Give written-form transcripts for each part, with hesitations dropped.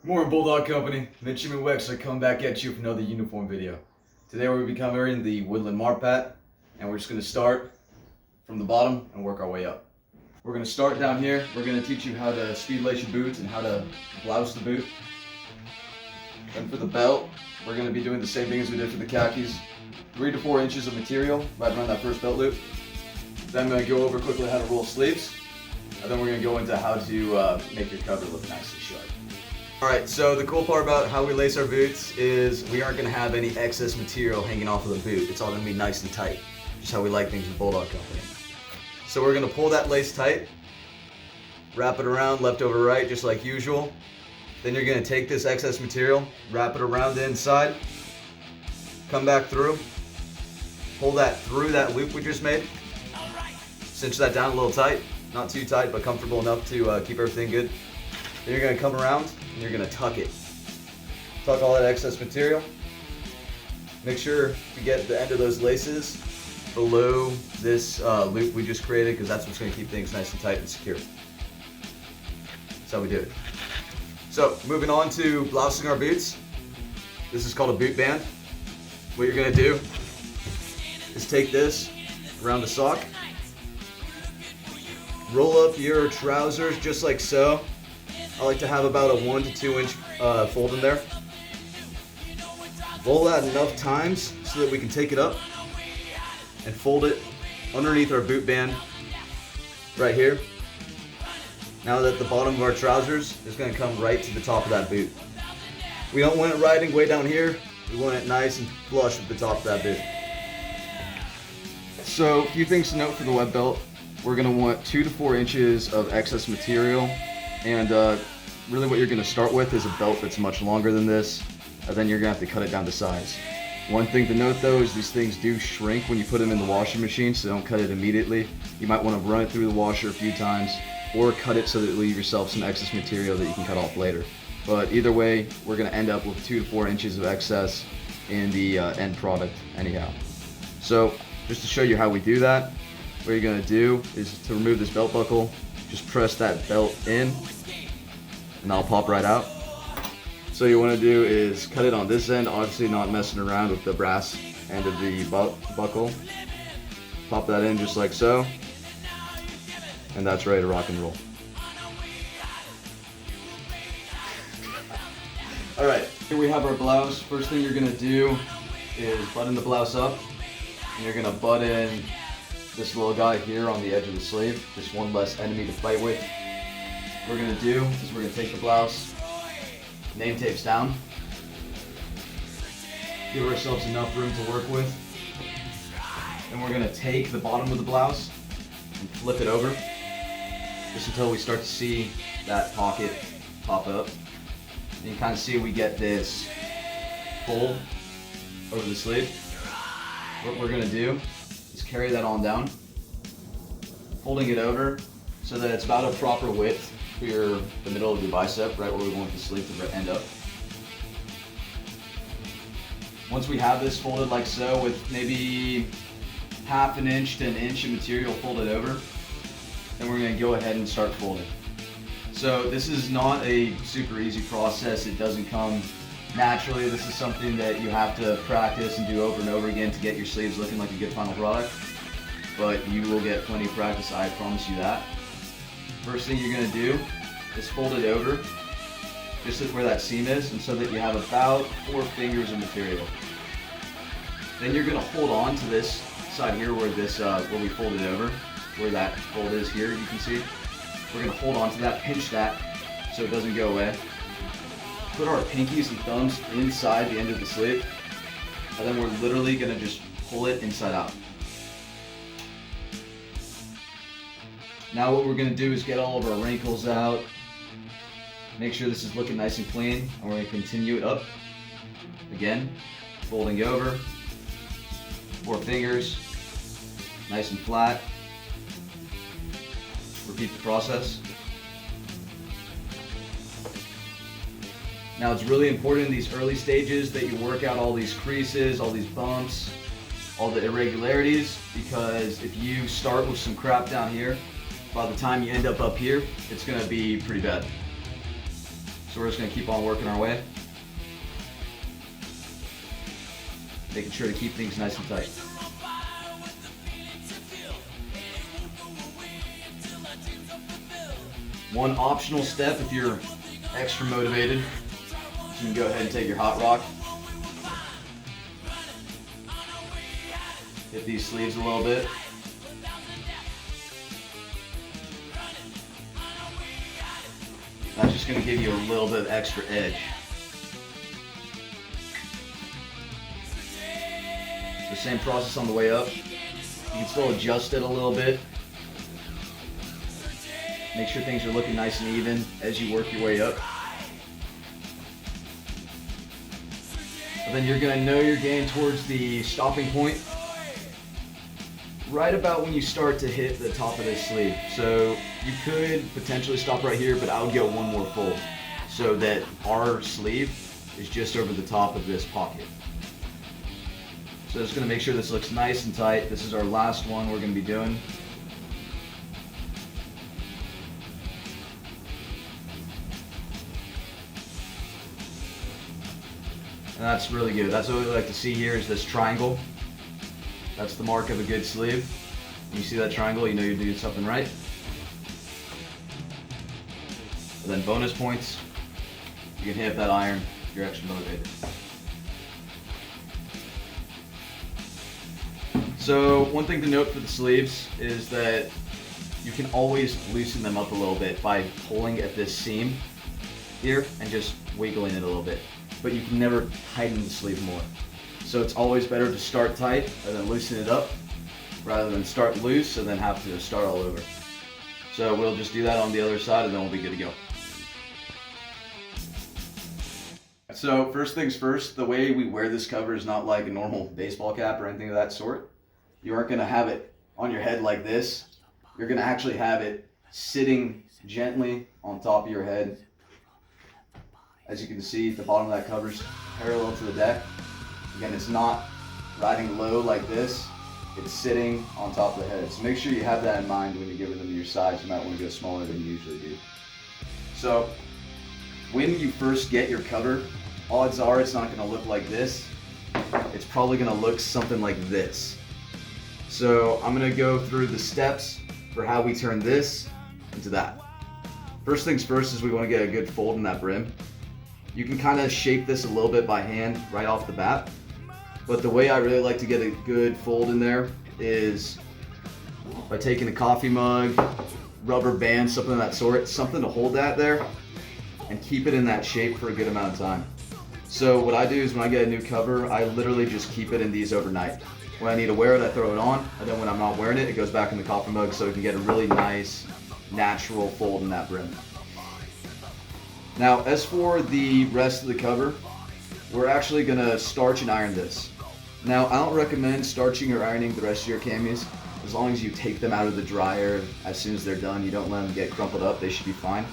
Morning Bulldog Company, Mitch and Wexler coming back at you with another uniform video. Today we're going to be covering the Woodland MARPAT, and we're just going to start from the bottom and work our way up. We're going to start down here. We're going to teach you how to speed lace your boots and how to blouse the boot. Then for the belt, we're going to be doing the same thing as we did for the khakis. 3 to 4 inches of material right around that first belt loop. Then I'm going to go over quickly how to roll sleeves, and then we're going to go into how to make your cover look nice and sharp. Alright, so the cool part about how we lace our boots is we aren't going to have any excess material hanging off of the boot. It's all going to be nice and tight, just how we like things in Bulldog Company. So we're going to pull that lace tight, wrap it around left over right just like usual. Then you're going to take this excess material, wrap it around the inside, come back through, pull that through that loop we just made, cinch that down a little tight, not too tight but comfortable enough to keep everything good. Then you're going to come around and you're going to tuck it. Tuck all that excess material. Make sure to get the end of those laces below this loop we just created, because that's what's going to keep things nice and tight and secure. That's how we do it. So moving on to blousing our boots. This is called a boot band. What you're going to do is take this around the sock, roll up your trousers just like so. I like to have about a 1 to 2 inch fold in there. Roll that enough times so that we can take it up and fold it underneath our boot band right here. Now that the bottom of our trousers is going to come right to the top of that boot. We don't want it riding way down here. We want it nice and flush with the top of that boot. So a few things to note for the web belt. We're going to want 2 to 4 inches of excess material. And really what you're going to start with is a belt that's much longer than this, and then you're going to have to cut it down to size. One thing to note though is these things do shrink when you put them in the washing machine, so don't cut it immediately. You might want to run it through the washer a few times, or cut it so that you leave yourself some excess material that you can cut off later. But either way, we're going to end up with 2 to 4 inches of excess in the end product anyhow. So just to show you how we do that, what you're going to do is to remove this belt buckle, just press that belt in and that'll pop right out. So you want to do is cut it on this end, obviously not messing around with the brass end of the buckle. Pop that in just like so, and that's ready to rock and roll. Alright, here we have our blouse. First thing you're going to do is button the blouse up, and you're going to butt in this little guy here on the edge of the sleeve, just one less enemy to fight with. What we're going to do is we're going to take the blouse, name tapes down, give ourselves enough room to work with, and we're going to take the bottom of the blouse and flip it over just until we start to see that pocket pop up. And you can kind of see we get this fold over the sleeve. What we're going to do is carry that on down, folding it over so that it's about a proper width for the middle of your bicep, right where we want the sleeve to end up. Once we have this folded like so, with maybe half an inch to an inch of material folded over, then we're going to go ahead and start folding. So this is not a super easy process. It doesn't come naturally. This is something that you have to practice and do over and over again to get your sleeves looking like a good final product. But you will get plenty of practice, I promise you that. First thing you're going to do is fold it over just where that seam is, and so that you have about 4 fingers of material. Then you're going to hold on to this side here where where we folded over, where that fold is here, you can see. We're going to hold on to that, pinch that so it doesn't go away. Put our pinkies and thumbs inside the end of the sleeve, and then we're literally going to just pull it inside out. Now what we're going to do is get all of our wrinkles out, make sure this is looking nice and clean, and we're going to continue it up. Again, folding over, 4 fingers, nice and flat. Repeat the process. Now it's really important in these early stages that you work out all these creases, all these bumps, all the irregularities, because if you start with some crap down here, by the time you end up here, it's going to be pretty bad. So we're just going to keep on working our way, making sure to keep things nice and tight. One optional step if you're extra motivated, you can go ahead and take your hot rock, hit these sleeves a little bit. That's just going to give you a little bit of extra edge. The same process on the way up. You can still adjust it a little bit. Make sure things are looking nice and even as you work your way up. But then you're going to know you're getting towards the stopping point right about when you start to hit the top of this sleeve. So you could potentially stop right here, but I would go one more fold so that our sleeve is just over the top of this pocket. So just going to make sure this looks nice and tight. This is our last one we're going to be doing. And that's really good. That's what we like to see here is this triangle. That's the mark of a good sleeve. When you see that triangle, you know you're doing something right. And then bonus points, you can hit that iron if you're extra motivated. So one thing to note for the sleeves is that you can always loosen them up a little bit by pulling at this seam here and just wiggling it a little bit. But you can never tighten the sleeve more. So it's always better to start tight and then loosen it up rather than start loose and then have to start all over. So we'll just do that on the other side and then we'll be good to go. So first things first, the way we wear this cover is not like a normal baseball cap or anything of that sort. You aren't going to have it on your head like this. You're going to actually have it sitting gently on top of your head. As you can see, the bottom of that cover is parallel to the deck. Again, it's not riding low like this. It's sitting on top of the head. So make sure you have that in mind when you're giving them your size. You might want to go smaller than you usually do. So when you first get your cover, odds are it's not going to look like this. It's probably going to look something like this. So I'm going to go through the steps for how we turn this into that. First things first is we want to get a good fold in that brim. You can kind of shape this a little bit by hand right off the bat, but the way I really like to get a good fold in there is by taking a coffee mug, rubber band, something of that sort, something to hold that there and keep it in that shape for a good amount of time. So what I do is when I get a new cover, I literally just keep it in these overnight. When I need to wear it, I throw it on, and then when I'm not wearing it, it goes back in the coffee mug so we can get a really nice, natural fold in that brim. Now, as for the rest of the cover, we're actually going to starch and iron this. Now, I don't recommend starching or ironing the rest of your camis. As long as you take them out of the dryer as soon as they're done, you don't let them get crumpled up, they should be fine.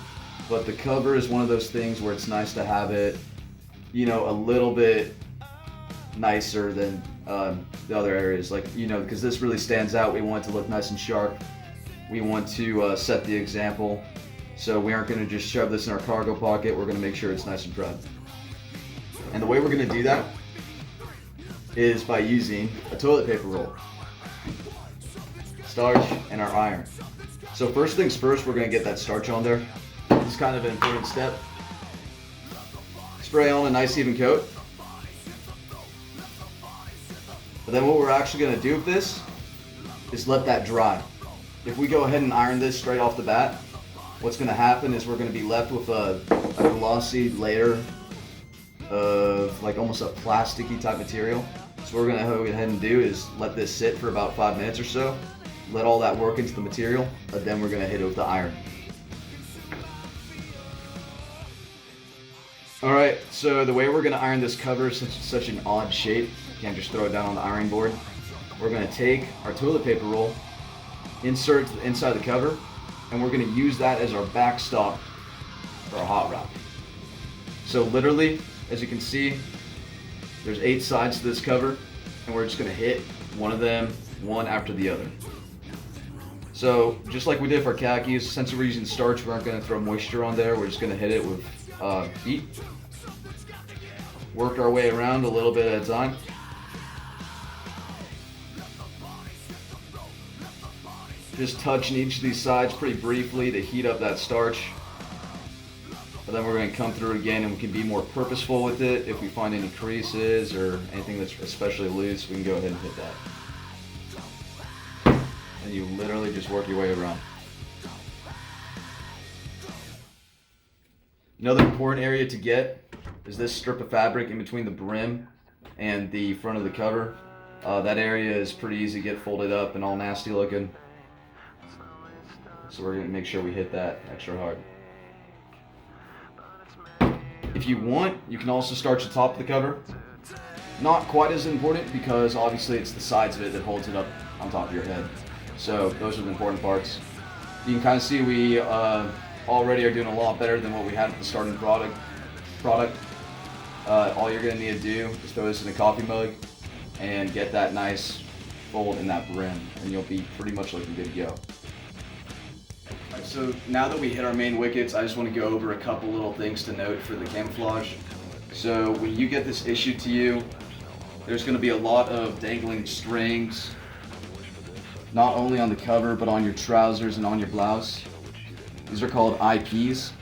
But the cover is one of those things where it's nice to have it, you know, a little bit nicer than the other areas. Like, you know, because this really stands out. We want it to look nice and sharp. We want to set the example. So we aren't going to just shove this in our cargo pocket. We're going to make sure it's nice and proud. And the way we're going to do that is by using a toilet paper roll, starch, and our iron. So first things first, we're going to get that starch on there. This is kind of an important step. Spray on a nice even coat. But then what we're actually going to do with this is let that dry. If we go ahead and iron this straight off the bat, what's going to happen is we're going to be left with a glossy layer of like almost a plasticky type material. So what we're going to go ahead and do is let this sit for about 5 minutes or so, let all that work into the material, and then we're going to hit it with the iron. Alright, so the way we're going to iron this cover, since it's such an odd shape, you can't just throw it down on the iron board. We're going to take our toilet paper roll, insert it inside the cover, and we're going to use that as our backstop for our hot rock. So literally, as you can see, there's 8 sides to this cover, and we're just going to hit one of them, one after the other. So just like we did for khakis, since we're using starch, we aren't going to throw moisture on there. We're just going to hit it with heat. Work our way around a little bit at a time. Just touching each of these sides pretty briefly to heat up that starch. But then we're going to come through it again, and we can be more purposeful with it. If we find any creases or anything that's especially loose, we can go ahead and hit that. And you literally just work your way around. Another important area to get is this strip of fabric in between the brim and the front of the cover. That area is pretty easy to get folded up and all nasty looking. So we're going to make sure we hit that extra hard. If you want, you can also starch the top of the cover. Not quite as important because obviously it's the sides of it that holds it up on top of your head. So those are the important parts. You can kind of see we already are doing a lot better than what we had at the starting product. All you're going to need to do is throw this in a coffee mug and get that nice fold in that brim, and you'll be pretty much looking good to go. Alright, so now that we hit our main wickets, I just want to go over a couple little things to note for the camouflage. So when you get this issued to you, there's going to be a lot of dangling strings, not only on the cover but on your trousers and on your blouse. These are called IPs.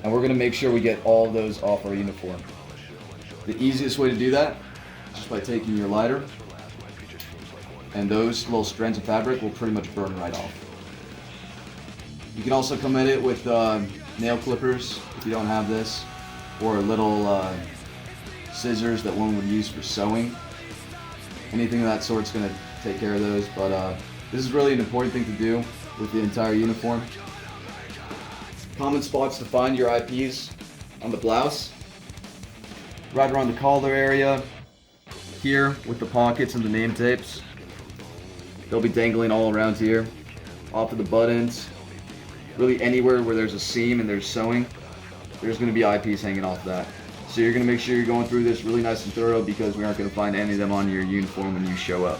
And we're going to make sure we get all of those off our uniform. The easiest way to do that is just by taking your lighter, and those little strands of fabric will pretty much burn right off. You can also come at it with nail clippers if you don't have this, or little scissors that one would use for sewing. Anything of that sort is going to take care of those, but this is really an important thing to do with the entire uniform. Common spots to find your IPs on the blouse, right around the collar area, here with the pockets and the name tapes. They'll be dangling all around here, off of the buttons, really anywhere where there's a seam and there's sewing, there's going to be IPs hanging off that. So you're going to make sure you're going through this really nice and thorough because we aren't going to find any of them on your uniform when you show up.